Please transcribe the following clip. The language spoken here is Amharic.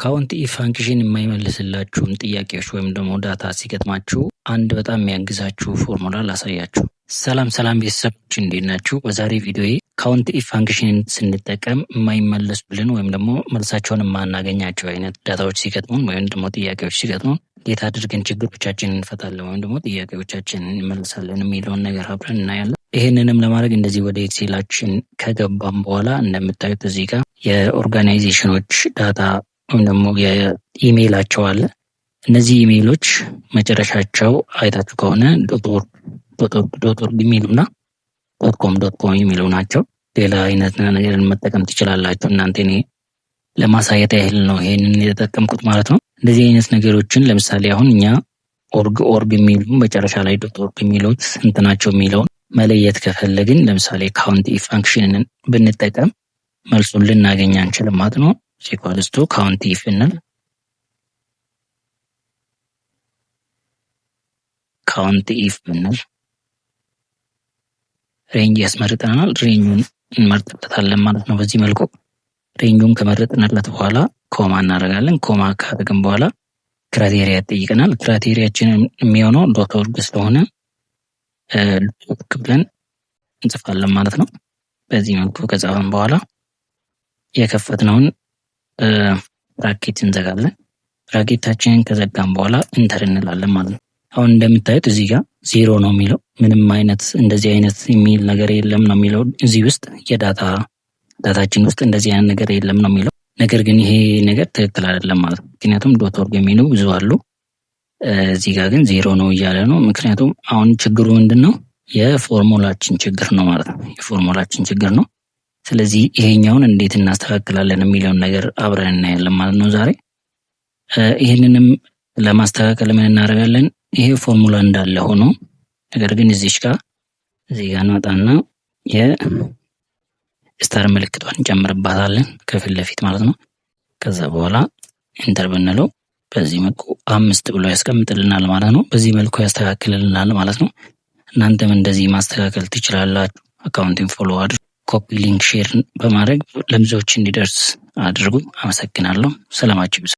ካውንት ኢፍ ፋንክሽን የማይመልስላችሁን ጥያቄዎች ወይም ደግሞ ዳታ ሲገጥማችሁ አንድ በጣም የሚያግዛችሁ ፎርሙላ ላሳያችሁ። ሰላም ቤተሰቦች እንዴት ናችሁ? በዛሬ ቪዲዮዬ ካውንት ኢፍ ፋንክሽንን ስንጠቀም የማይመለሱልን ወይም ደግሞ መልሳቸውን የማናገኛቸው አይነት ዳታዎች ሲገጥሙን ወይም ደግሞ ጥያቄዎች ሲገጥሙን እንዴት አድርገን ችግሮቻችንን እንፈታለን ወይም ደግሞ ጥያቄዎቻችንን እንመልሳለን የሚለውን ነገር አብረን እናያለን። ይህንንም ለማድረግ እንደዚህ ወደ ኤክሴላችን ከገባም በኋላ እንደምታዩት እዚህ ጋር የኦርጋናይዜሽኖች ዳታ ወይም ደግሞ የኢሜይላቸው አለ። እነዚህ ኢሜይሎች መጨረሻቸው አይታችሁ ከሆነ ዶት ኦርግ የሚሉና .com የሚሉ ናቸው። ሌላ አይነት ነገር መጠቀም ትችላላችሁ እናንተ። እኔ ለማሳየት ያህል ነው ይሄንን የተጠቀምኩት ማለት ነው። እንደዚህ አይነት ነገሮችን ለምሳሌ አሁን እኛ ኦርግ የሚሉ መጨረሻ ላይ .org የሚሉት ስንት ናቸው የሚለውን መለየት ከፈለግን ለምሳሌ ካውንት ኢፍ ፋንክሽንን ብንጠቀም መልሱን ልናገኝ አንችልም ማለት ነው። ሲኳልስቱ ካውንት ኢፍ እንል ካውንት ኢፍ ብንል ሬንጅ ያስመርጠናል። ሬንጁን እንመርጥበታለን ማለት ነው። በዚህ መልኩ ሬንጁን ከመረጥንለት በኋላ ኮማ እናደርጋለን። ኮማ ካደረግን በኋላ ክራይቴሪያ ይጠይቀናል። ክራይቴሪያችንን የሚሆነው .org ስለሆነ ብለን እንጽፋለን ማለት ነው። በዚህ መልኩ ከጻፈን በኋላ የከፈትነውን ብራኬት እንዘጋለን። ብራኬታችንን ከዘጋን በኋላ ኢንተር እንላለን ማለት ነው። አሁን እንደምታዩት እዚህ ጋር 0 ነው የሚለው፣ ምንም አይነት እንደዚህ አይነት የሚል ነገር የለም ነው የሚለው። እዚህ ውስጥ ዳታችን ውስጥ እንደዚህ አይነት ነገር የለም ነው የሚለው። ነገር ግን ይሄ ነገር ትክክል አይደለም ማለት ነው። ምክንያቱም .org የሚሉ ብዙ አሉ። እዚህ ጋር ግን 0 ነው እያለ ነው። ምክንያቱም አሁን ችግሩ ምንድነው? የፎርሙላችን ችግር ነው ማለት ነው። የፎርሙላችን ችግር ነው። ስለዚህ ይሄኛውን እንዴት እናስተካክላለን የሚለውን ነገር አብረን እናያለን ማለት ነው ዛሬ። ይህንንም ለማስተካከል ምን እናደርጋለን? ይሄ ፎርሙላ እንዳለ ሆኖ ነገር ግን እዚህ ጋር እንመጣና የስታር ምልክቷን እንጨምርባታለን ከፊት ለፊት ማለት ነው። ከዛ በኋላ ኢንተር ብንለው በዚህ መልኩ 5 ብሎ ያስቀምጥልናል ማለት ነው። በዚህ መልኩ ያስተካክልልናል ማለት ነው። እናንተም እንደዚህ ማስተካከል ትችላላችሁ። አካውንቲንግ ፎሎ አድርጉ። ኮፒ ሊንክ ሼር በማድረግ ለብዙዎች እንዲደርስ አድርጉ። አመሰግናለሁ። ሰላማችሁ ይብዛ።